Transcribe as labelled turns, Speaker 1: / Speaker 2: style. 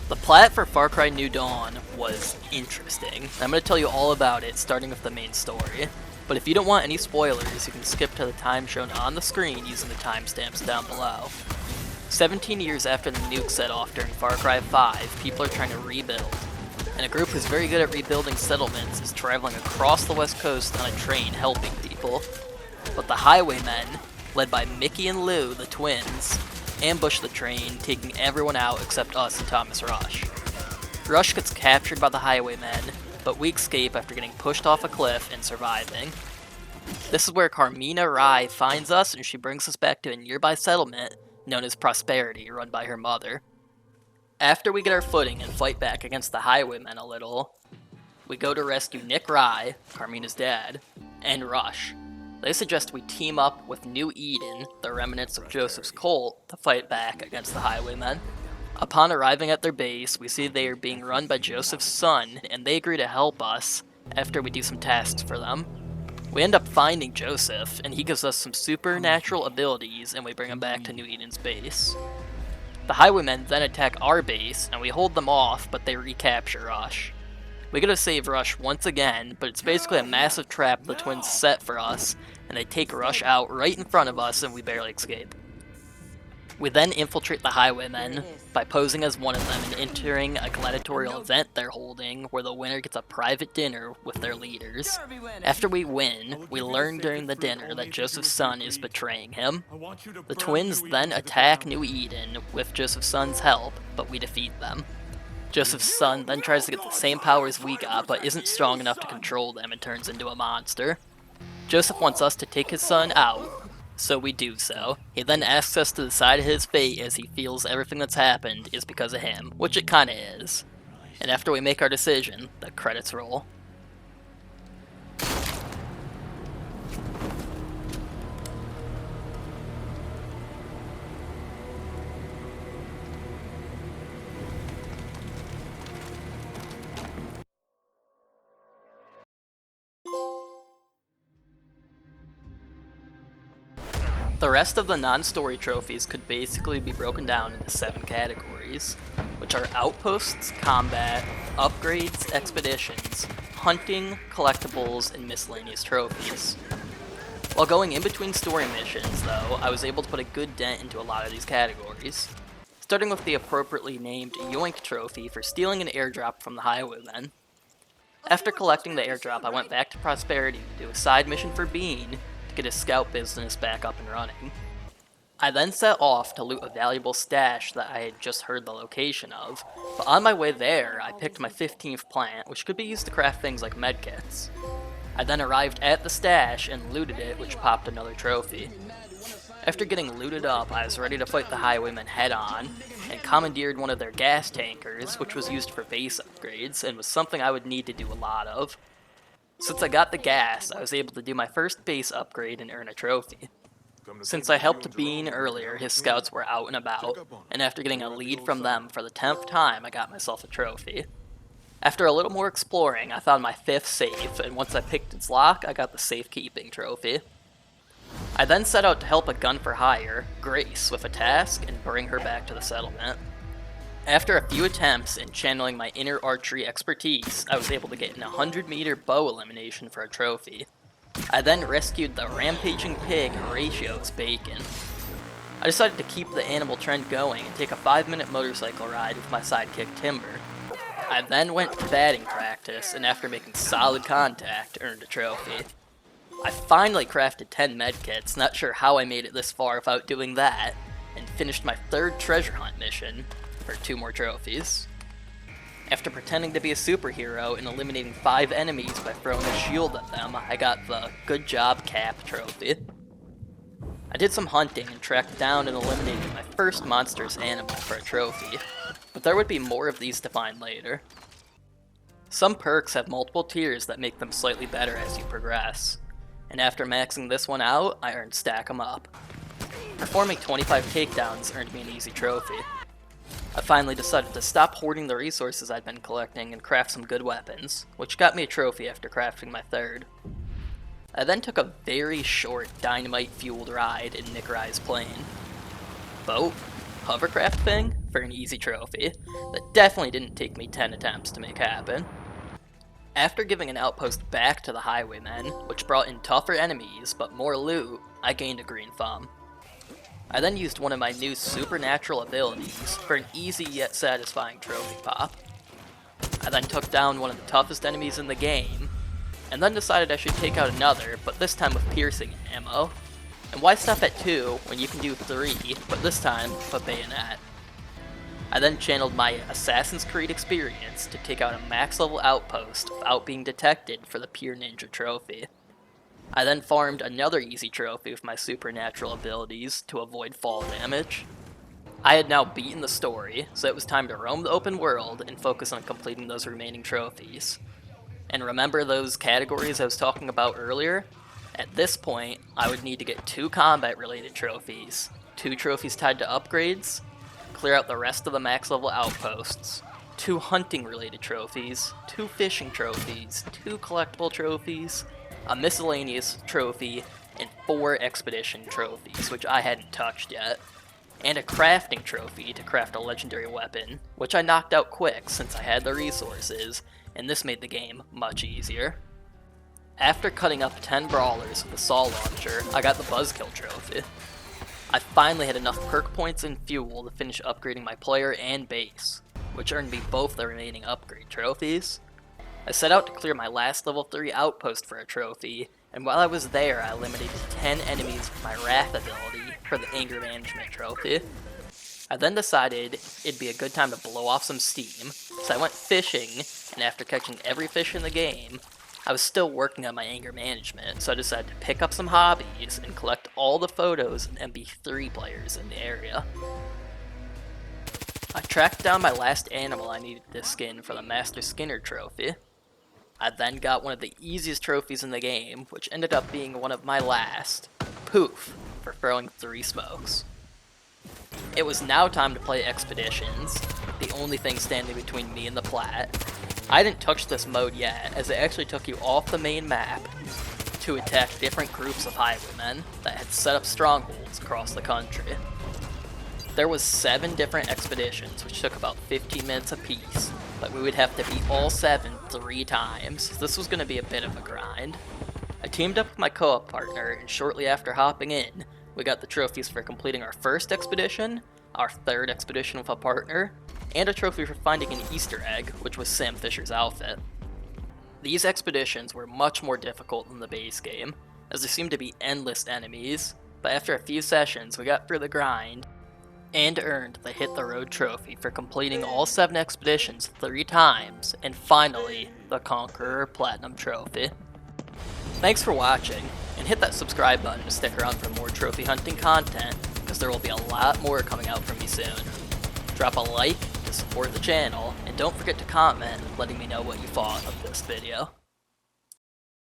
Speaker 1: The plat for Far Cry New Dawn was interesting. I'm going to tell you all about it, starting with the main story. But if you don't want any spoilers, you can skip to the time shown on the screen using the timestamps down below. 17 years after the nuke set off during Far Cry 5, people are trying to rebuild. And a group who's very good at rebuilding settlements is traveling across the west coast on a train helping people. But the highwaymen, led by Mickey and Lou, the twins, ambush the train, taking everyone out except us and Thomas Rush. Rush gets captured by the highwaymen, but we escape after getting pushed off a cliff and surviving. This is where Carmina Rye finds us, and she brings us back to a nearby settlement known as Prosperity, run by her mother. After we get our footing and fight back against the highwaymen a little, we go to rescue Nick Rye, Carmina's dad, and Rush. They suggest we team up with New Eden, the remnants of Joseph's cult, to fight back against the highwaymen. Upon arriving at their base, we see they are being run by Joseph's son, and they agree to help us after we do some tasks for them. We end up finding Joseph, and he gives us some supernatural abilities, and we bring him back to New Eden's base. The highwaymen then attack our base, and we hold them off, but they recapture Rush. We gotta save Rush once again, but it's basically a massive trap the twins set for us, and they take Rush out right in front of us and we barely escape. We then infiltrate the highwaymen by posing as one of them and entering a gladiatorial event they're holding where the winner gets a private dinner with their leaders. After we win, we learn during the dinner that Joseph's son is betraying him. The twins then attack New Eden with Joseph's son's help, but we defeat them. Joseph's son then tries to get the same powers we got, but isn't strong enough to control them and turns into a monster. Joseph wants us to take his son out, so we do so. He then asks us to decide his fate as he feels everything that's happened is because of him, which it kinda is. And after we make our decision, the credits roll. The rest of the non-story trophies could basically be broken down into 7 categories, which are outposts, combat, upgrades, expeditions, hunting, collectibles, and miscellaneous trophies. While going in between story missions, though, I was able to put a good dent into a lot of these categories, starting with the appropriately named Yoink trophy for stealing an airdrop from the highwaymen. After collecting the airdrop, I went back to Prosperity to do a side mission for Bean, get his scout business back up and running. I then set off to loot a valuable stash that I had just heard the location of, but on my way there, I picked my 15th plant, which could be used to craft things like medkits. I then arrived at the stash and looted it, which popped another trophy. After getting looted up, I was ready to fight the highwaymen head-on, and commandeered one of their gas tankers, which was used for base upgrades, and was something I would need to do a lot of. Since I got the gas, I was able to do my first base upgrade and earn a trophy. Since I helped Bean earlier, his scouts were out and about, and after getting a lead from them for the 10th time, I got myself a trophy. After a little more exploring, I found my 5th safe, and once I picked its lock, I got the safekeeping trophy. I then set out to help a gun for hire, Grace, with a task and bring her back to the settlement. After a few attempts and channeling my inner archery expertise, I was able to get an 100-meter bow elimination for a trophy. I then rescued the rampaging pig Horatio's Bacon. I decided to keep the animal trend going and take a 5-minute motorcycle ride with my sidekick Timber. I then went to batting practice, and after making solid contact, earned a trophy. I finally crafted 10 medkits, not sure how I made it this far without doing that, and finished my 3rd treasure hunt mission for 2 more trophies. After pretending to be a superhero and eliminating 5 enemies by throwing a shield at them, I got the Good Job Cap trophy. I did some hunting and tracked down and eliminated my first monstrous animal for a trophy, but there would be more of these to find later. Some perks have multiple tiers that make them slightly better as you progress, and after maxing this one out, I earned Stack 'em Up. Performing 25 takedowns earned me an easy trophy. I finally decided to stop hoarding the resources I'd been collecting and craft some good weapons, which got me a trophy after crafting my 3rd. I then took a very short dynamite-fueled ride in Nick Rye's plane. Boat? hovercraft thing for an easy trophy that definitely didn't take me 10 attempts to make happen. After giving an outpost back to the highwaymen, which brought in tougher enemies but more loot, I gained a green thumb. I then used one of my new supernatural abilities for an easy yet satisfying trophy pop. I then took down one of the toughest enemies in the game, and then decided I should take out another, but this time with piercing ammo. And why stop at 2 when you can do 3, but this time with a bayonet? I then channeled my Assassin's Creed experience to take out a max level outpost without being detected for the Pure Ninja trophy. I then farmed another easy trophy with my supernatural abilities to avoid fall damage. I had now beaten the story, so it was time to roam the open world and focus on completing those remaining trophies. And remember those categories I was talking about earlier? At this point, I would need to get 2 combat-related trophies, 2 trophies tied to upgrades, clear out the rest of the max level outposts, 2 hunting-related trophies, 2 fishing trophies, 2 collectible trophies, a miscellaneous trophy, and 4 expedition trophies, which I hadn't touched yet, and a crafting trophy to craft a legendary weapon, which I knocked out quick since I had the resources, and this made the game much easier. After cutting up 10 brawlers with the saw launcher, I got the Buzzkill trophy. I finally had enough perk points and fuel to finish upgrading my player and base, which earned me both the remaining upgrade trophies. I set out to clear my last level 3 outpost for a trophy, and while I was there I eliminated 10 enemies with my Wrath ability for the Anger Management trophy. I then decided it'd be a good time to blow off some steam, so I went fishing, and after catching every fish in the game, I was still working on my anger management, so I decided to pick up some hobbies and collect all the photos and MP3 players in the area. I tracked down my last animal I needed to skin for the Master Skinner trophy. I then got one of the easiest trophies in the game, which ended up being one of my last, Poof, for throwing 3 smokes. It was now time to play Expeditions, the only thing standing between me and the plat. I didn't touch this mode yet, as it actually took you off the main map to attack different groups of highwaymen that had set up strongholds across the country. There was 7 different expeditions, which took about 15 minutes apiece, but we would have to beat all 7 3 times. This was going to be a bit of a grind. I teamed up with my co-op partner, and shortly after hopping in, we got the trophies for completing our first expedition, our 3rd expedition with a partner, and a trophy for finding an Easter egg, which was Sam Fisher's outfit. These expeditions were much more difficult than the base game, as there seemed to be endless enemies, but after a few sessions we got through the grind, and earned the Hit the Road trophy for completing all 7 expeditions 3 times, and finally, the Conqueror Platinum trophy. Thanks for watching, and hit that subscribe button to stick around for more trophy hunting content, because there will be a lot more coming out from me soon. Drop a like to support the channel, and don't forget to comment letting me know what you thought of this video.